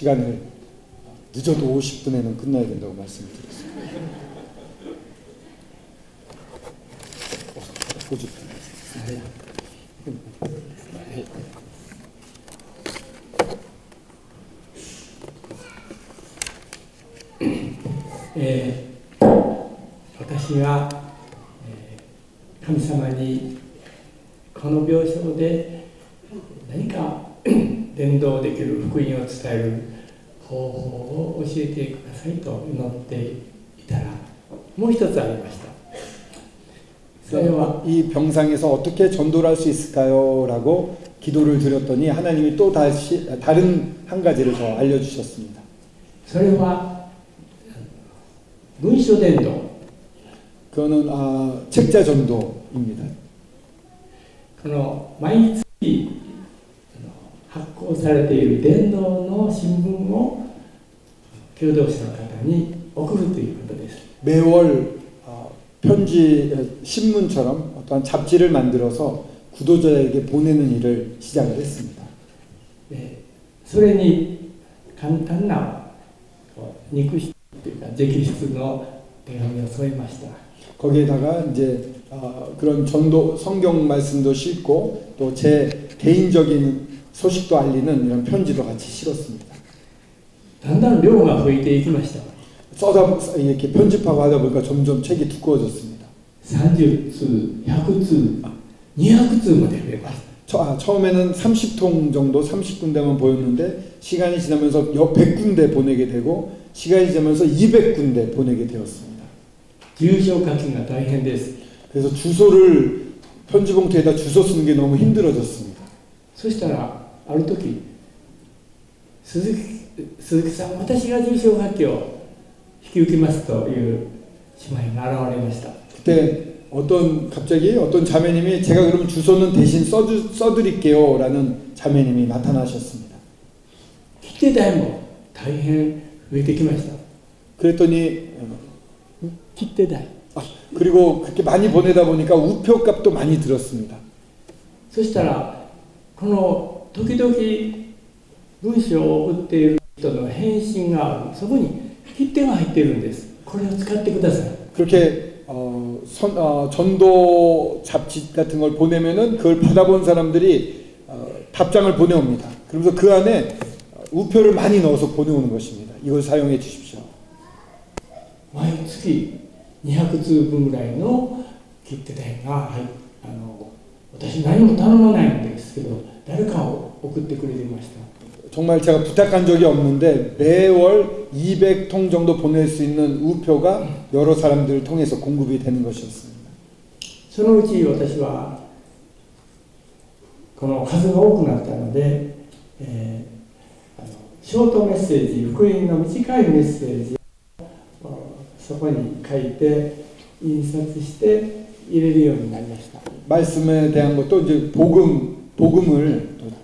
시간을 늦어도 50분에는 끝나야 된다고 말씀드렸습니다.私が神様にこの病床で何か伝道できる福音を伝える方法を教えてくださいと祈っていたらもう一つありました。それは 이 병상에서 어떻게 전도를 할 수 있을까요? 라고 기도를 드렸더니 하나님이 또 다시 다른 한 가지를 더 알려주셨습니다. それは文書伝道 그거는 책자 전도입니다. この毎月発行されている伝道の新聞を共同者の方に送るということです。 매월 편지 신문처럼 어떠한 잡지를 만들어서 구도자에게 보내는 일을 시작을 했습니다. それに簡単な肉筆というか直筆の手紙を添えました。 거기에다가 이제 그런 전도 성경 말씀도 싣고 또 제 개인적인 소식도 알리는 이런 편지도 같이 실었습니다. だんだん量が増えていきました。 이렇게 편집하고 하다 보니까 점점 책이 두꺼워졌습니다. 30通、100通、200通まで増えました。 처음에는 30통 정도 30군데만 보였는데 시간이 지나면서 100군데 보내게 되고 시간이 지나면서 200군데 보내게 되었습니다. 住所書きが大変です。 그래서 주소를 편지 봉투에다 주소 쓰는 게 너무 힘들어졌습니다. そしたらある時鈴木さん、私が住所書きを引き受けますという姉妹が現れました。 그때 갑자기 어떤 자매님이 제가 그럼 주소는 대신 써드릴게요 라는 자매님이 나타나셨습니다. 切手代も大変増えてきました。 그랬더니 切手代 그리고 그렇게 많이 보내다 보니까 우표값도 많이 들었습니다. そしたらこの時々文章を送っている人の返信がある、そこに切手が入っているんです。これを使ってください。 그렇게 전도 잡지 같은 걸 보내면은 그걸 받아본 사람들이 답장을 보내옵니다. 그러면서 그 안에 우표를 많이 넣어서 보내오는 것입니다. 이걸 사용해 주십시오. 毎月200通分ぐらいの切手代が私何も頼まないんですけど誰かを送ってくれていました。 정말 제가 부탁한 적이 없는데 매월 200통 정도 보낼 수 있는 우표가 여러 사람들을 통해서 공급이 되는 것이었습니다. そのうち私はこの数が多くなったので、ショートメッセージ、福音の短いメッセージをそこに書いて印刷して入れるようになりました。 말씀에 대한 것도 이제 복음을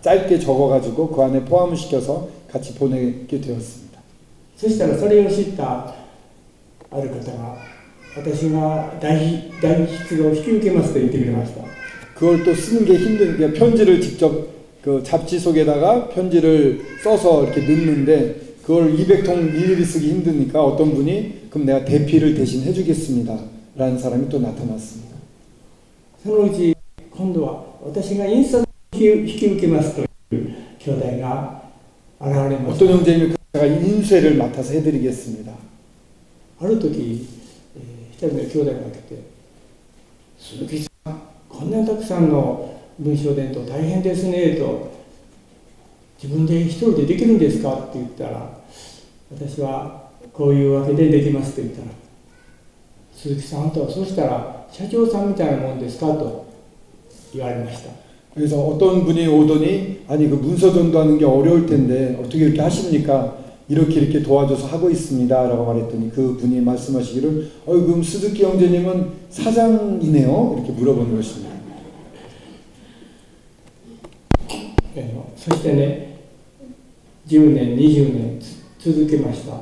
짧게 적어가지고 그 안에 포함을 시켜서 같이 보내게 되었습니다. そしたらそれを知ったある方が私が代筆を引き受けますと言ってくれました。 그걸 또 쓰는 게 힘드니까 편지를 직접 그 잡지 속에다가 편지를 써서 이렇게 넣는데 그걸 200통 일일이 쓰기 힘드니까 어떤 분이 그럼 내가 대피를 대신 해주겠습니다 라는 사람이 또 나타났습니다. そのうち今度は私が印刷を引き受けますという兄弟が現れました。 어떤 형제님이 제가 인쇄를 맡아서 해드리겠습니다. ある時、一人の兄弟が来て「鈴木さん、こんなたくさんの文章伝統大変ですね」と「自分で一人でできるんですか?」って言ったら私はこういうわけでできますと言ったら「鈴木さん、あんたはそうしたら社長さんみたいなもんですか?」と言われました。 그래서 어떤 분이 오더니 아니 그 문서 전도하는 게 어려울 텐데 어떻게 이렇게 하십니까? 이렇게 도와줘서 하고 있습니다 라고 말했더니 그 분이 말씀하시기를 그럼 스즈키 형제님은 사장이네요? 이렇게 물어보는 것입니다. そしてね、10年、20年続けました。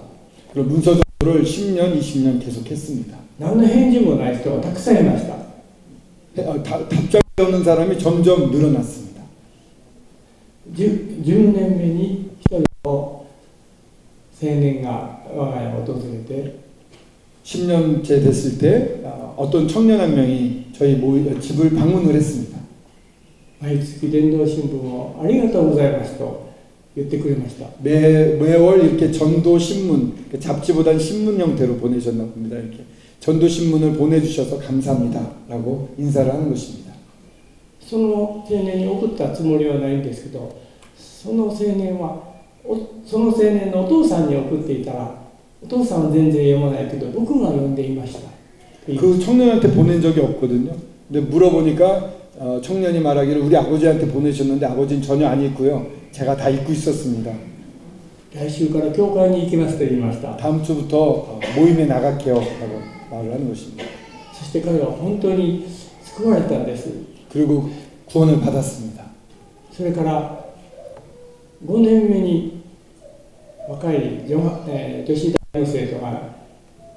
그리고 문서 전도를 10년, 20년 계속 했습니다. 何の返事もない人がたくさんいました。 답장이 없는 사람이 점점 늘어났습니다. 10年目に一人の青年が我が家を訪れて 10년째 됐을 때 어떤 청년 한 명이 저희 집을 방문을 했습니다. 毎月伝道新聞をありがとうございますと言ってくれました。 매월 이렇게 전도 신문, 잡지보다는 신문 형태로 보내셨나 봅니다. 이렇게 전도 신문을 보내주셔서 감사합니다라고 인사를 하는 것입니다. その青年に送ったつもりはないんですけど、その青年のお父さんに送っていたら、お父さんは全然読まないけど僕が読んでいました。 그 청년한테 보낸 적이 없거든요. 근데 물어보니까 청년이 말하기를 우리 아버지한테 보내셨는데 아버지는 전혀 안 읽고요. 제가 다 읽고 있었습니다. 来週から教会に行きますと言いました。 다음 주부터 모임에 나갈게요 라고 말을 하는 것입니다. そして彼は本当に救われたんです。 그리고 구원을 받았습니다. それから5年目に若い女子大学生とが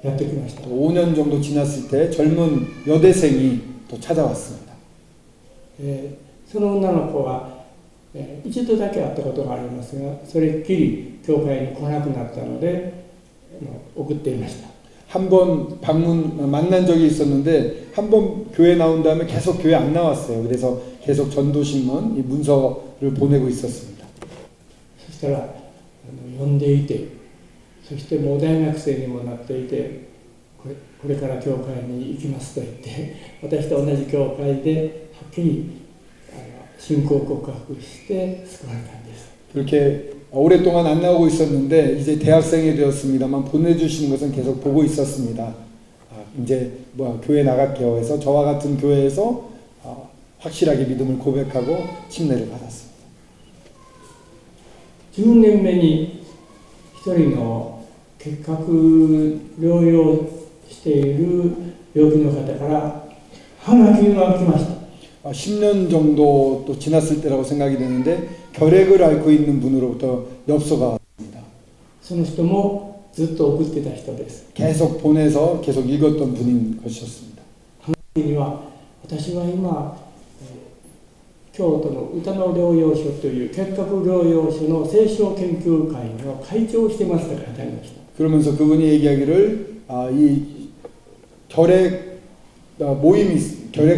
やってきました。 5년 정도 지났을 때 젊은 여대생이 또 찾아왔습니다. その女の子は一度だけ会ったことがありますが、それっきり教会に来なくなったので送っていました。 한 번 만난 적이 있었는데 한 번 교회 나온 다음에 계속 교회 안 나왔어요. 그래서 계속 전도신문 이 문서를 보내고 있었습니다. そしたら読んでいて、そしてもう大学生にもなっていて、これから教会に行きますと言って私と同じ教会ではっきり信仰告白して救われたんです。 그렇게 오랫동안 안 나오고 있었는데 이제 대학생이 되었습니다만 보내주시는 것은 계속 보고 있었습니다. 이제 교회 나갈게요 해서 저와 같은 교회에서 확실하게 믿음을 고백하고 침례를 받았습니다. 10年目に一人の結核療養している病気の方からハガキが来ました。 10년 정도 또 지났을 때라고 생각이 되는데 결핵을 앓고 있는 분으로부터 엽서가 왔습니다. その人もずっと送ってた人です。 계속 보내서 계속 읽었던 분인 것이었습니다. ハガキには私は今京都の歌の療養所という結核療養所の聖書研究会の会長をしてますと書いてありました。 그러면서 그분이 얘기하기를 이 결핵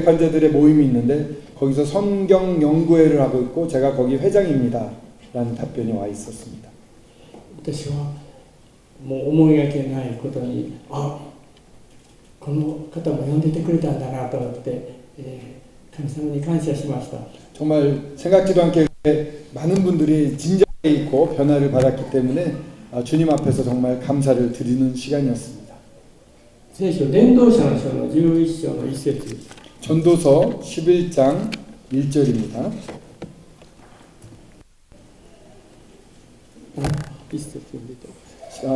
환자들의 모임이 있는데 거기서 성경 연구회를 하고 있고 제가 거기 회장입니다 라는 답변이 와 있었습니다. 私はもう思いがけないことにこの方も呼んでてくれたんだなと思って、神様に感謝しました。 정말 생각지도 않게 많은 분들이 진정에 있고 변화를 받았기 때문에 주님 앞에서 정말 감사를 드리는 시간이었습니다. 聖書伝道者の書の11章の1節 전도서 11장 1절입니다.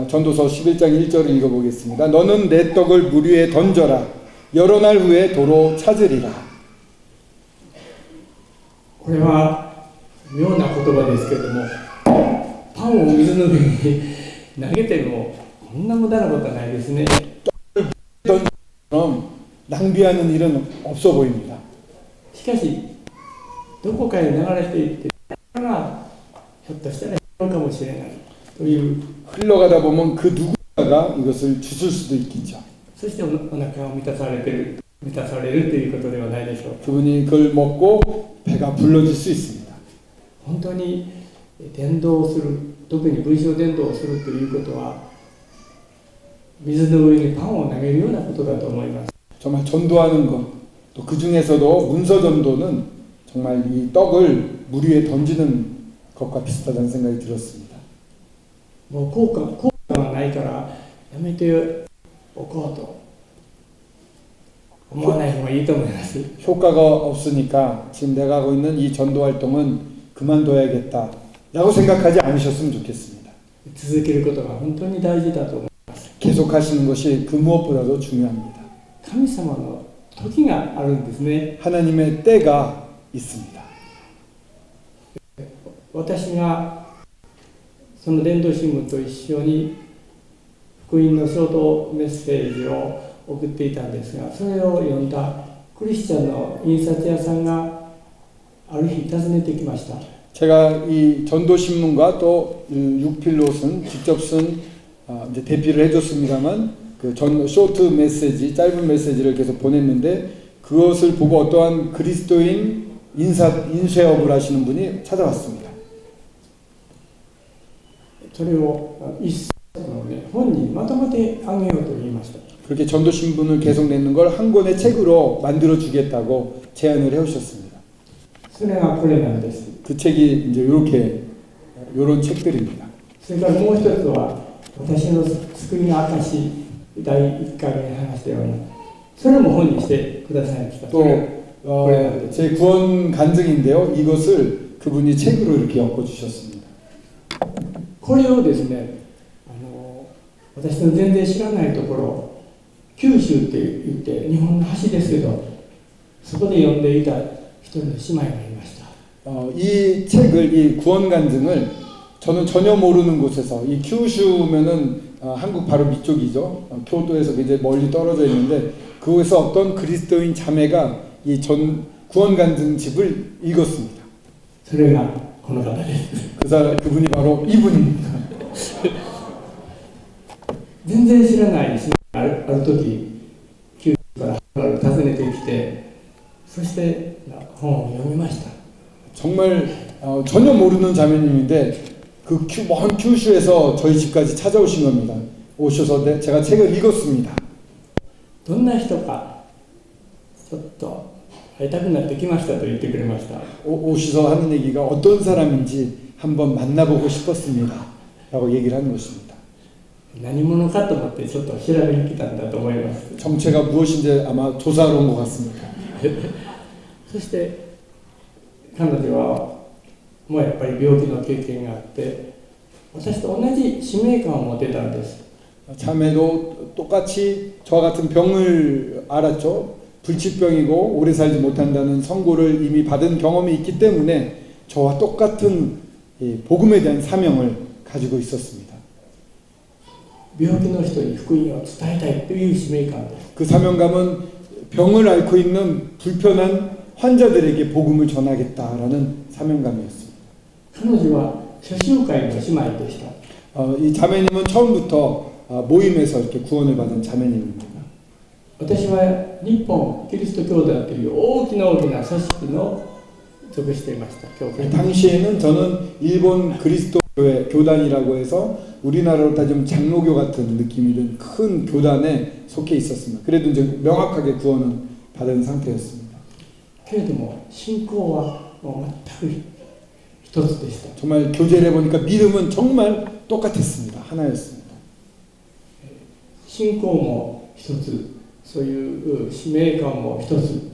전도서 11장 1절을 읽어보겠습니다. 너는 내 떡을 물 위에 던져라. 여러 날 후에 도로 찾으리라. これは妙な言葉ですけども、パンを水の上に投げてもこんな無駄なことはないですね。 낭비하는 일은 없어 보입니다. しかしどこかへ流れていってがひょっとしたら必要かもしれないという 흘러가다 보면 그 누군가가 이것을 주술 수도 있겠죠. そしてお腹を満たされるということではないでしょう。 그분이 그걸 먹고 배가 불러질 수 있습니다. 本当に伝道をする、特に文章伝道をするということは水の上にパンを投げるようなことだと思います。 정말 전도하는 것, 또 그 중에서도 문서 전도는 정말 이 떡을 물 위에 던지는 것과 비슷하다는 생각이 들었습니다. もう効果がないからやめておこうと思わない方がいいと思います。 효과가 없으니까 지금 내가 하고 있는 이 전도 활동은 그만둬야겠다라고 생각하지 않으셨으면 좋겠습니다. 続けることが本当に大事だと思います。 계속하시는 것이 그 무엇보다도 중요합니다. 神様の時があるんですね。 하나님의 때가 있습니다. 私がその伝道新聞と一緒に福音のショートメッセージを送っていたんですが、それを読んだクリスチャンの印刷屋さんがある日訪ねてきました。 제가 이 전도신문과 또 육필롯은 직접 쓴 이제 대피를 해줬습니다만 그 쇼트 메시지, 짧은 메시지를 계속 보냈는데 그것을 보고 어떠한 그리스도인 인쇄업을 하시는 분이 찾아왔습니다. それを一冊の、本にまとめてあげようと言いました。 그렇게 전도신문을 계속 내는 걸 한 권의 책으로 만들어 주겠다고 제안을 해오셨습니다. それがこれなんです。 그 책이 이제 요런 책들입니다. それからもう一つは私の救いの証第1回目に話したように、それも本にしてくださいました。 또 제 구원 간증인데요. 이것을 그분이 책으로 이렇게 엮어주셨습니다. これをですね、私の全然知らないところ、九州って言って日本の橋ですけど、そこで読んでいた一人の姉妹がいました。 이 책을, 이 구원 간증을 저는 전혀 모르는 곳에서, 이 큐슈면은 한국 바로 밑쪽이죠. 교도에서 굉장히 멀리 떨어져 있는데 그곳에서 어떤 그리스도인 자매가 이 구원 간증 집을 읽었습니다. それがこの方です。 그분이 바로 이분입니다. 全然知らない姉妹がある時、九州から訪ねてきて、そして本を読みました。 정말 전혀 모르는 자매님인데 그 먼 큐슈에서 저희 집까지 찾아오신 겁니다. 오셔서 제가 책을 읽었습니다. どんな人かちょっと会いたくなってきましたと言ってくれました。 오셔서 하는 얘기가 어떤 사람인지 한번 만나보고 싶었습니다. 라고 얘기를 하는 것입니다. 何者かと思ってちょっと調べに来たんだと思います。 정체가 무엇인지 아마 조사하러 온 것 같습니다. そして彼女はもうやっぱり病気の経験があって、私と同じ使命感を持ってたんです。 자매도 똑같이 저와 같은 병을 알았죠. 불치병이고 오래 살지 못한다는 선고를 이미 받은 경험이 있기 때문에 저와 똑같은 복음에 대한 사명을 가지고 있었습니다. 病気の人に福音を伝えたいという使命感です。 그 사명감은 병을 앓고 있는 불편한 환자들에게 복음을 전하겠다라는 사명감이었습니다. 彼女は初集会の姉妹でした。 이 자매님은 처음부터 모임에서 이렇게 구원을 받은 자매님입니다. 私は日本キリスト教団という大きな組織の属していました。教会 당시에는 저는 일본 그리스도 교회 교단이라고 해서 우리나라로 따지면 장로교 같은 느낌이 든 큰 교단에 속해 있었습니다. 그래도 이제 명확하게 구원은 받은 상태였습니다. けれども信仰はもう全く一つでした。 정말 교제를 해보니까 믿음은 정말 똑같았습니다. 하나였습니다. 信仰も一つ、そういう使命感も一つ、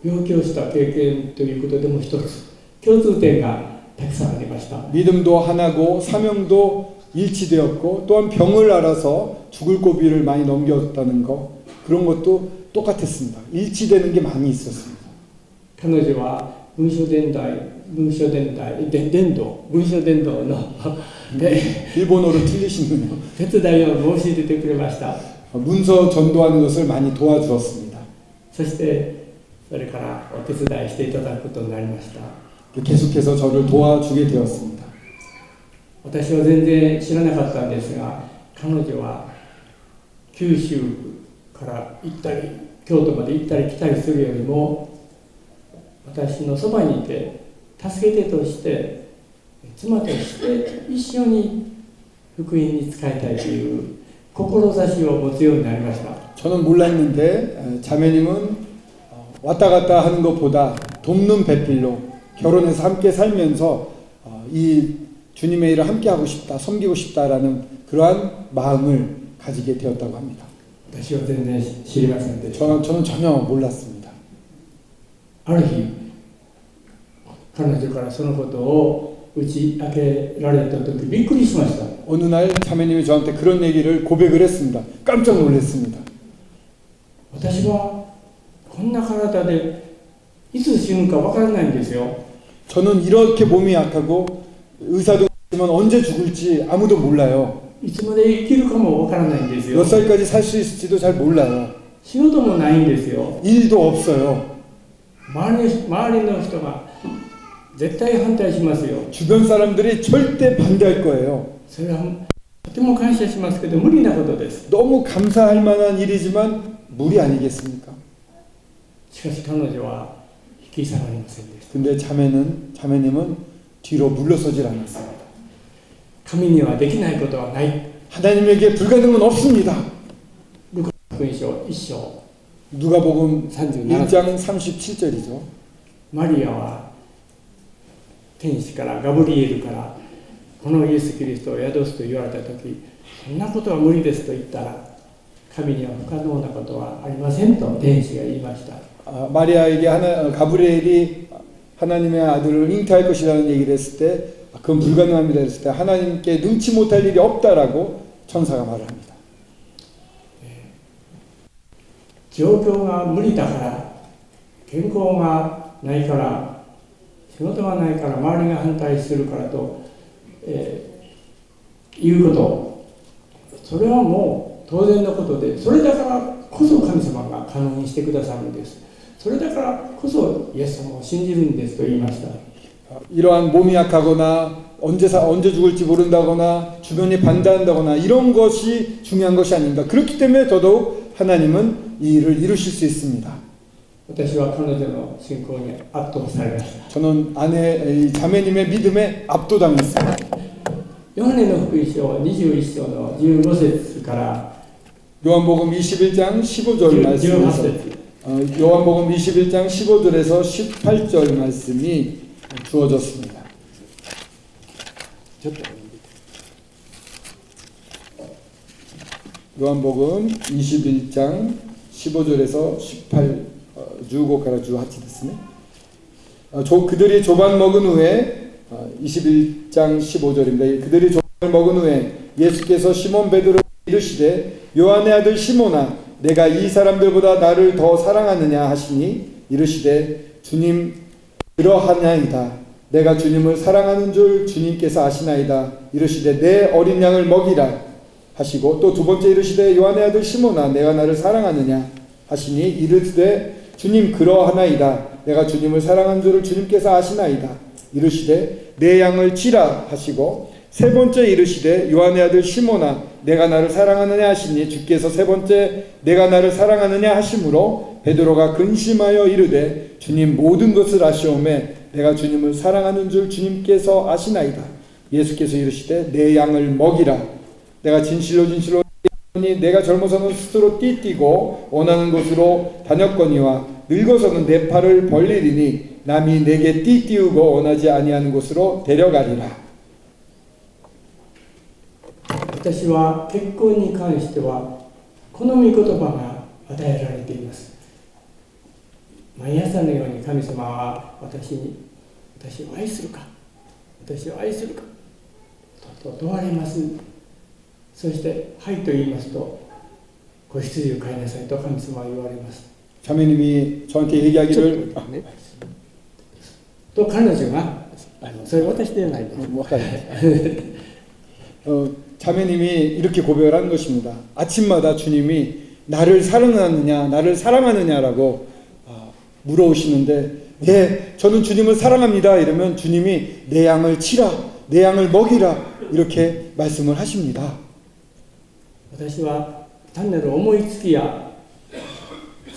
病気をした経験ということでも一つ、共通点がたくさんありました。 믿음도 하나고 사명도 일치되었고 또한 병을 알아서 죽을 고비를 많이 넘겼다는 거 그런 것도 똑같았습니다. 일치되는 게 많이 있었습니다. 彼女は文書伝道の일본어로 틀리시는군요. 手伝いを申し出てくれました。 문서 전도하는 것을 많이 도와주었습니다. そしてそれからお手伝いしていただくことになりました。 계속해서 저를 도와주게 되었습니다. 私は全然知らなかったんですが、彼女は九州から行ったり京都まで行ったり来たりするよりも、私のそばにいて助けてとして妻として一緒に福音に仕えたいという志を持つようになりました。 저는 몰랐는데 자매님은 왔다 갔다 하는 것보다 돕는 배필로 결혼해서 함께 살면서 이 주님의 일을 함께 하고 싶다, 섬기고 싶다라는 그러한 마음을 가지게 되었다고 합니다. 私は全然知りませんでした。 저는 전혀 몰랐습니다. ある日彼女からそのことを打ち明けられた時びっくりしました。 어느 날 자매님이 저한테 그런 얘기를 고백을 했습니다. 깜짝 놀랐습니다. 私はこんな体でいつ死ぬかわからないんですよ。 저는 이렇게 몸이 약하고 의사도 있지만 언제 죽을지 아무도 몰라요. いつまで生きるかもわからないんですよ。 몇 살까지 살 수 있을지도 잘 몰라요. 仕事もないんですよ。 일도 없어요. 周りの人が絶対反対しますよ。 주변 사람들이 절대 반대할 거예요. それはとても感謝しますけど無理なことです。 너무 감사할 만한 일이지만 무리 아니겠습니까? しかし彼女は引き下がりませんでした。 근데 자매님은 뒤로 물러서질 않았습니다. 神にはできないことはない。 하나님에게 불가능은 없습니다. ルカ福音書1章 누가복음 37 1장 37절이죠. マリアは天使からガブリエルからこのイエス・キリストを宿すと言われた時、そんなことは無理ですと言ったら、神には不可能なことはありませんと天使が言いました。 마리아에게 가브리엘이 하나님의 아들을 잉태할 것이라는 얘기를 했을 때 그건 불가능합니다 했을 때 하나님께 눈치 못할 일이 없다라고 천사가 말을 합니다. 状況が無理だから健康がないから仕事がないから周りが反対するからと、いうことそれはもう当然のことでそれだからこそ神様が可能にしてくださるんですそれだからこそイエス様を信じるんですと言いました 이러한 몸이 약하거나 언제 죽을지 모른다거나 주변이 반대한다거나 이런 것이 중요한 것이 아닙니다. 그렇기 때문에 더더욱 하나님은 이 일을 이루실 수 있습니다. 私は彼女の信仰に圧倒されました 저는 자매님의 믿음에 압도당했습니다. ヨハネの福音書21章の15節から 요한복음 21장 15절 말씀에서 18節 요한복음 21장 15절에서 18절 말씀이 주어졌습니다. 요한복음 21장 15절에서 18 15から18ですね. 그들이 조반 먹은 후에 21장 15절입니다. 그들이 조반을 먹은 후에 예수께서 시몬 베드로에게 이르시되 요한의 아들 시몬아 내가 이 사람들보다 나를 더 사랑하느냐 하시니 이르시되 주님 그러하나이다. 내가 주님을 사랑하는 줄 주님께서 아시나이다. 이르시되 내 어린 양을 먹이라 하시고 또 두 번째 이르시되 요한의 아들 시몬아 내가 나를 사랑하느냐 하시니 이르시되 주님 그러하나이다. 내가 주님을 사랑하는 줄을 주님께서 아시나이다. 이르시되 내 양을 치라 하시고 세 번째 이르시되 요한의 아들 시몬아 내가 나를 사랑하느냐 하시니 주께서 세 번째 내가 나를 사랑하느냐 하심으로 베드로가 근심하여 이르되 주님 모든 것을 아시오매 내가 주님을 사랑하는 줄 주님께서 아시나이다. 예수께서 이르시되 내 양을 먹이라. 내가 진실로 내가 젊어서는 스스로 띠뛰고 원하는 곳으로 다녔거니와 늙어서는 내 팔을 벌리리니 남이 내게 띠띠우고 원하지 아니하는 곳으로 데려가리라. 私は結婚に関してはこの御言葉が与えられています。毎朝のように神様は私を愛するか私を愛するかと問われます。そしてはいと言いますと子羊を飼いなさいと神様は言われます。 자매님이 저한테 얘기하기를 と彼女がそれ私ではないです。 자매님이 이렇게 고백을 하는 것입니다. 아침마다 주님이 나를 사랑하느냐라고 물어오시는데 예, 저는 주님을 사랑합니다. 이러면 주님이 내 양을 치라, 내 양을 먹이라 이렇게 말씀을 하십니다. 私は単なる思いつきや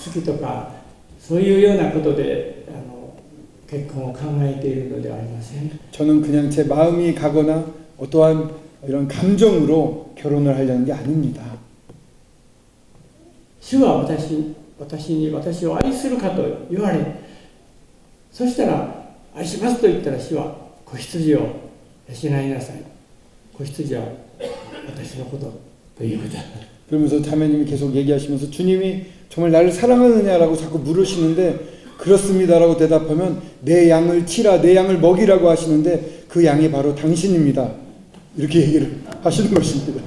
好きとかそういうようなことで結婚を考えているのではありません。 저는 그냥 제 마음이 가거나 어떠한 이런 감정으로 결혼을 하려는 게 아닙니다. 主は私を愛するかと言われ、そしたら愛しますと言ったら主は子羊を養いなさい。子羊は私のことということだ。 그러면서 자매님이 계속 얘기하시면서 주님이 정말 나를 사랑하느냐라고 자꾸 물으시는데 그렇습니다라고 대답하면 내 양을 치라, 내 양을 먹이라고 하시는데 그 양이 바로 당신입니다. 이렇게 얘기를 하시는 것입니다.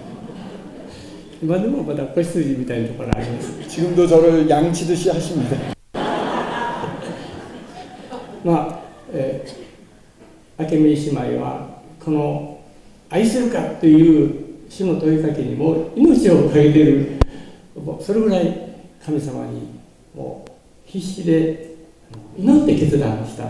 今でもまだ子羊みたいなところあります。 지금도 저를 양치듯이 하십니다. まあ、明美姉妹はこの愛するかという主の問いかけにもう命を懸けている、もうそれぐらい神様にもう必死で祈って決断した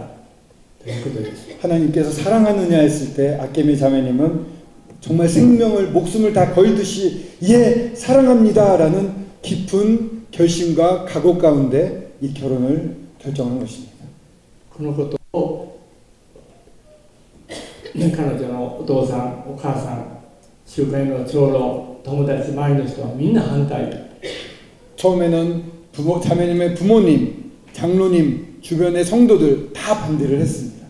ということです。 하나님께서 사랑하느냐 했을 때 아케미 자매님은 정말 생명을 목숨을 다 걸듯이 예 사랑합니다라는 깊은 결심과 각오 가운데 이 결혼을 결정한 것입니다. このことを彼女のお父さんお母さん集会の長老友達周りの人はみんな反対。 처음에는 자매님의 부모님, 장로님, 주변의 성도들 다 반대를 했습니다.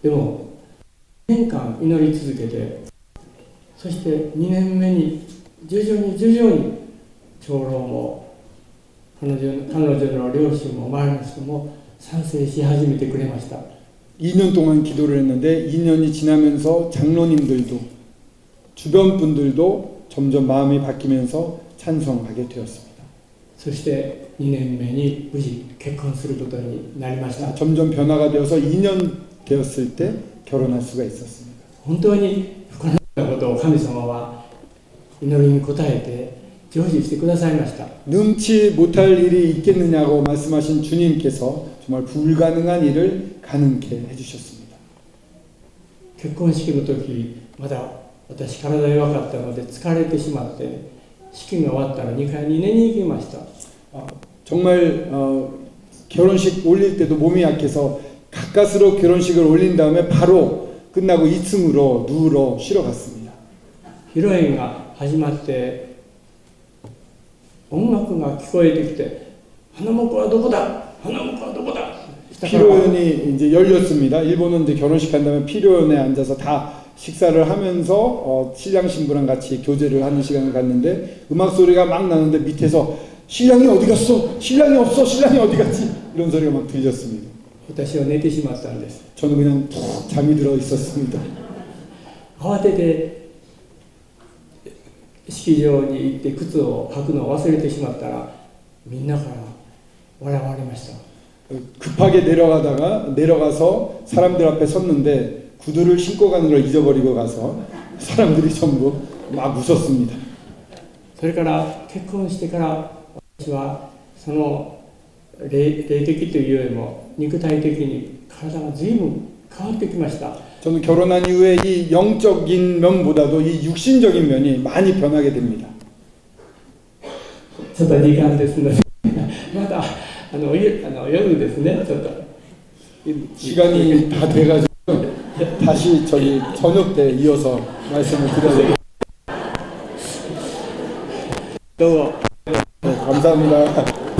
でも2年間祈り続けて、そして2年目に徐々に長老も彼女の両親も周りの人も賛成し始めてくれました。 2년 동안 기도를 했는데 2년이 지나면서 장로님들도 주변 분들도 점점 마음이 바뀌면서 찬성하게 되었습니다. そして2年目に無事結婚することになりました。 점점 변화가 되어서 2년 되었을 때 결혼할 수가 있었습니다. 本当に不可能なことを神様は祈りに応えて成就してくださいました。 능치 못할 일이 있겠느냐고 말씀하신 주님께서 정말 불가능한 일을 가능케 해주셨습니다. 結婚式の時まだ私体弱かったので疲れてしまって式が終わったら2階に寝に行きました。 정말 결혼식 올릴 때도 몸이 약해서 가까스로 결혼식을 올린 다음에 바로 끝나고 2층으로 누우러 쉬러 갔습니다. 披露宴が始まって音楽が聞こえてきて花婿はどこだ花婿はどこだ 피로연이 이제 열렸습니다. 일본은 이제 결혼식 한다면 피로연에 앉아서 다 식사를 하면서 신랑 신부랑 같이 교제를 하는 시간을 갖는데 음악 소리가 막 나는데 밑에서 신랑이 어디 갔어? 신랑이 없어? 신랑이 어디 갔지? 이런 소리가 막 들렸습니다. 私は寝てしまったんです。 저는 그냥 푹 잠이 들어 있었습니다. 慌てて式場に行って靴を履くのを忘れてしまったらみんなから笑われました。 급하게 내려가서 사람들 앞에 섰는데 구두를 신고 가는 걸 잊어버리고 가서 사람들이 전부 막 웃었습니다. それから結婚してから私はその霊的というよりも肉体的に体が随分変わってきました。 저는 결혼한 이후에 이 영적인 면보다도 이 육신적인 면이 많이 변하게 됩니다. ちょっと時間ですのでまた夜ですね。ちょっと 시간이 다 돼가지고 다시 저희 저녁 때 이어서 말씀을 드려요. どうも 감사합니다.